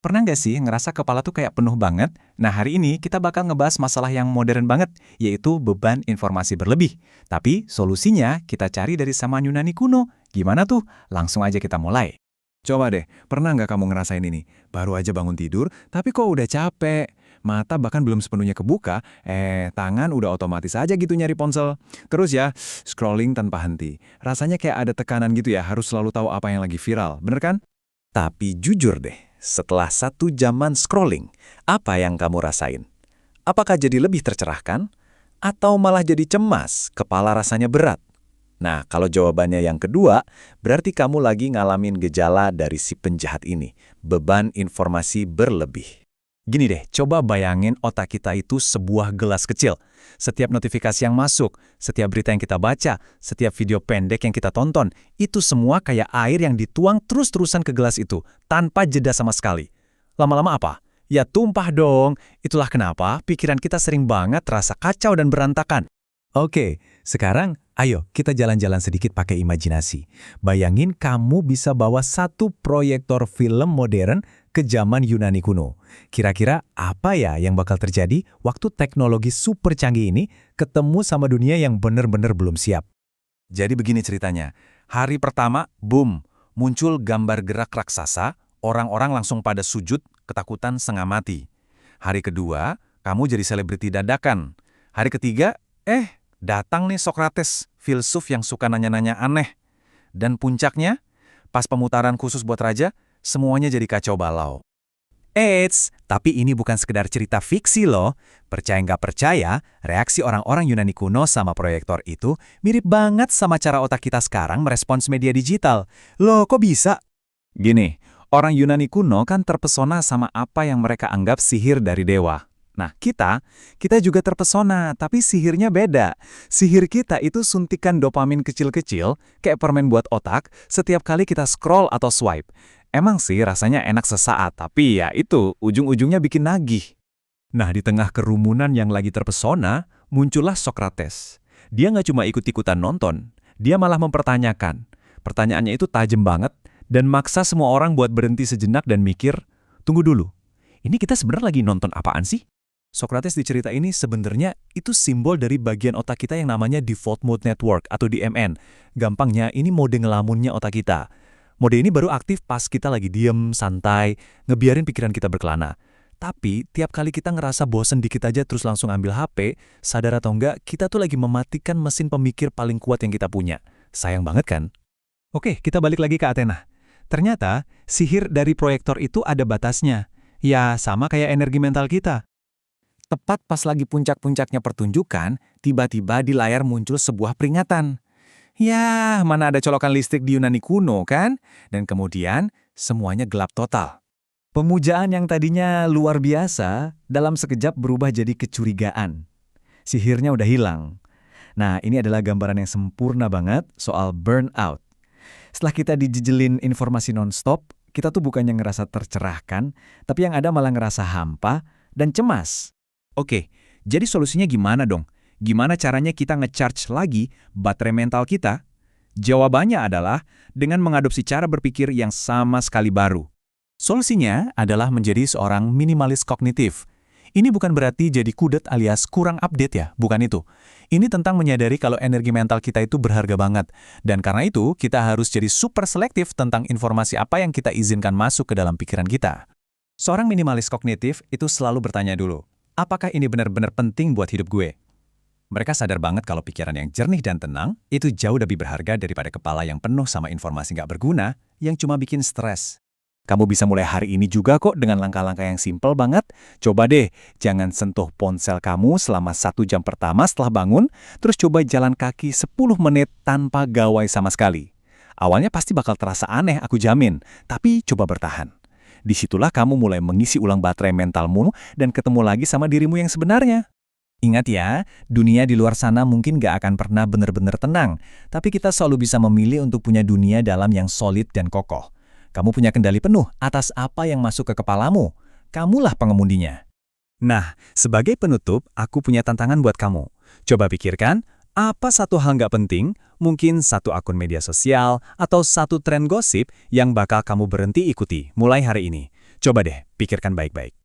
Pernah nggak sih ngerasa kepala tuh kayak penuh banget? Nah, hari ini kita bakal ngebahas masalah yang modern banget, yaitu beban informasi berlebih. Tapi solusinya kita cari dari zaman Yunani kuno. Gimana tuh? Langsung aja kita mulai. Coba deh, pernah nggak kamu ngerasain ini? Baru aja bangun tidur, tapi kok udah capek. Mata bahkan belum sepenuhnya kebuka, tangan udah otomatis aja gitu nyari ponsel. Terus ya, scrolling tanpa henti. Rasanya kayak ada tekanan gitu ya, harus selalu tahu apa yang lagi viral, bener kan? Tapi jujur deh, setelah 1 jaman scrolling, apa yang kamu rasain? Apakah jadi lebih tercerahkan? Atau malah jadi cemas, kepala rasanya berat? Nah, kalau jawabannya yang kedua, berarti kamu lagi ngalamin gejala dari si penjahat ini, beban informasi berlebih. Gini deh, coba bayangin otak kita itu sebuah gelas kecil. Setiap notifikasi yang masuk, setiap berita yang kita baca, setiap video pendek yang kita tonton, itu semua kayak air yang dituang terus-terusan ke gelas itu, tanpa jeda sama sekali. Lama-lama apa? Ya tumpah dong. Itulah kenapa pikiran kita sering banget terasa kacau dan berantakan. Oke, sekarang ayo kita jalan-jalan sedikit pakai imajinasi. Bayangin kamu bisa bawa satu proyektor film modern ke zaman Yunani kuno. Kira-kira apa ya yang bakal terjadi waktu teknologi super canggih ini ketemu sama dunia yang benar-benar belum siap? Jadi begini ceritanya. Hari pertama, boom, muncul gambar gerak raksasa, orang-orang langsung pada sujud, ketakutan setengah mati. Hari kedua, kamu jadi selebriti dadakan. Hari ketiga, datang nih Socrates, filsuf yang suka nanya-nanya aneh. Dan puncaknya, pas pemutaran khusus buat raja, semuanya jadi kacau balau. Eits, tapi ini bukan sekedar cerita fiksi loh. Percaya nggak percaya, reaksi orang-orang Yunani kuno sama proyektor itu mirip banget sama cara otak kita sekarang merespons media digital. Loh, kok bisa? Gini, orang Yunani kuno kan terpesona sama apa yang mereka anggap sihir dari dewa. Nah, kita juga terpesona, tapi sihirnya beda. Sihir kita itu suntikan dopamin kecil-kecil, kayak permen buat otak, setiap kali kita scroll atau swipe. Emang sih rasanya enak sesaat, tapi ya itu, ujung-ujungnya bikin nagih. Nah, di tengah kerumunan yang lagi terpesona, muncullah Socrates. Dia nggak cuma ikut-ikutan nonton, dia malah mempertanyakan. Pertanyaannya itu tajam banget, dan maksa semua orang buat berhenti sejenak dan mikir, tunggu dulu, ini kita sebenarnya lagi nonton apaan sih? Socrates di cerita ini sebenarnya itu simbol dari bagian otak kita yang namanya Default Mode Network atau DMN. Gampangnya, ini mode ngelamunnya otak kita. Mode ini baru aktif pas kita lagi diem, santai, ngebiarin pikiran kita berkelana. Tapi, tiap kali kita ngerasa bosen dikit aja terus langsung ambil HP, sadar atau enggak, kita tuh lagi mematikan mesin pemikir paling kuat yang kita punya. Sayang banget kan? Oke, kita balik lagi ke Athena. Ternyata, sihir dari proyektor itu ada batasnya. Ya, sama kayak energi mental kita. Tepat pas lagi puncak-puncaknya pertunjukan, tiba-tiba di layar muncul sebuah peringatan. Ya, mana ada colokan listrik di Yunani kuno kan? Dan kemudian semuanya gelap total. Pemujaan yang tadinya luar biasa, dalam sekejap berubah jadi kecurigaan. Sihirnya udah hilang. Nah, ini adalah gambaran yang sempurna banget soal burnout. Setelah kita dijejelin informasi non-stop, kita tuh bukannya ngerasa tercerahkan, tapi yang ada malah ngerasa hampa dan cemas. Oke, jadi solusinya gimana dong? Gimana caranya kita nge-charge lagi baterai mental kita? Jawabannya adalah dengan mengadopsi cara berpikir yang sama sekali baru. Solusinya adalah menjadi seorang minimalis kognitif. Ini bukan berarti jadi kudet alias kurang update ya, bukan itu. Ini tentang menyadari kalau energi mental kita itu berharga banget. Dan karena itu, kita harus jadi super selektif tentang informasi apa yang kita izinkan masuk ke dalam pikiran kita. Seorang minimalis kognitif itu selalu bertanya dulu, apakah ini benar-benar penting buat hidup gue? Mereka sadar banget kalau pikiran yang jernih dan tenang itu jauh lebih berharga daripada kepala yang penuh sama informasi nggak berguna yang cuma bikin stres. Kamu bisa mulai hari ini juga kok dengan langkah-langkah yang simpel banget. Coba deh, jangan sentuh ponsel kamu selama 1 jam pertama setelah bangun, terus coba jalan kaki 10 menit tanpa gawai sama sekali. Awalnya pasti bakal terasa aneh, aku jamin, tapi coba bertahan. Disitulah kamu mulai mengisi ulang baterai mentalmu dan ketemu lagi sama dirimu yang sebenarnya. Ingat ya, dunia di luar sana mungkin gak akan pernah benar-benar tenang, tapi kita selalu bisa memilih untuk punya dunia dalam yang solid dan kokoh. Kamu punya kendali penuh atas apa yang masuk ke kepalamu. Kamulah pengemundinya. Nah, sebagai penutup, aku punya tantangan buat kamu. Coba pikirkan, apa satu hal nggak penting, mungkin satu akun media sosial, atau satu tren gosip yang bakal kamu berhenti ikuti mulai hari ini. Coba deh, pikirkan baik-baik.